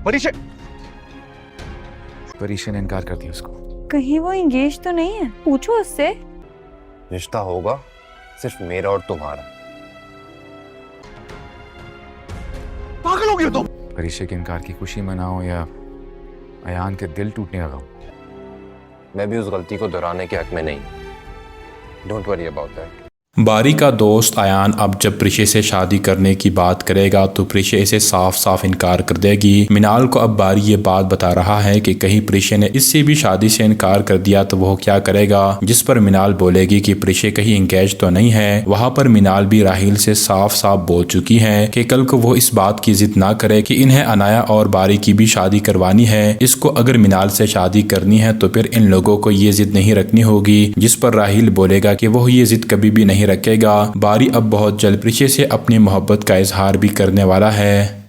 परीक्षा ने इनकार कर दिया उसको। कहीं वो एंगेज तो नहीं है? पूछो उससे। रिश्ता होगा सिर्फ मेरा और तुम्हारा। पागल हो गए तुम। परीक्षा के इनकार की खुशी मनाओ या अयान के दिल टूटने का गम? मैं भी उस गलती को दोहराने के हक में नहीं। Don't worry about that. बारी का दोस्त अयान अब जब प्रिशे से शादी करने की बात करेगा तो प्रिशे इसे साफ साफ इनकार कर देगी। मिनाल को अब बारी ये बात बता रहा है कि कहीं प्रिशे ने इससे भी शादी से इनकार कर दिया तो वह क्या करेगा, जिस पर मिनाल बोलेगी कि प्रिशे कहीं इंगेज तो नहीं है। वहाँ पर मिनाल भी राहिल से साफ साफ बोल चुकी है कि कल को वो इस बात की जिद ना करे कि इन्हें अनाया और बारी की भी शादी करवानी है। इसको अगर मिनाल से शादी करनी है तो फिर इन लोगों को ये जिद नहीं रखनी होगी, जिस पर राहिल बोलेगा कि वह ये जिद कभी भी नहीं रखेगा। बारी अब बहुत जल्द प्रिशे से अपनी मोहब्बत का इजहार भी करने वाला है।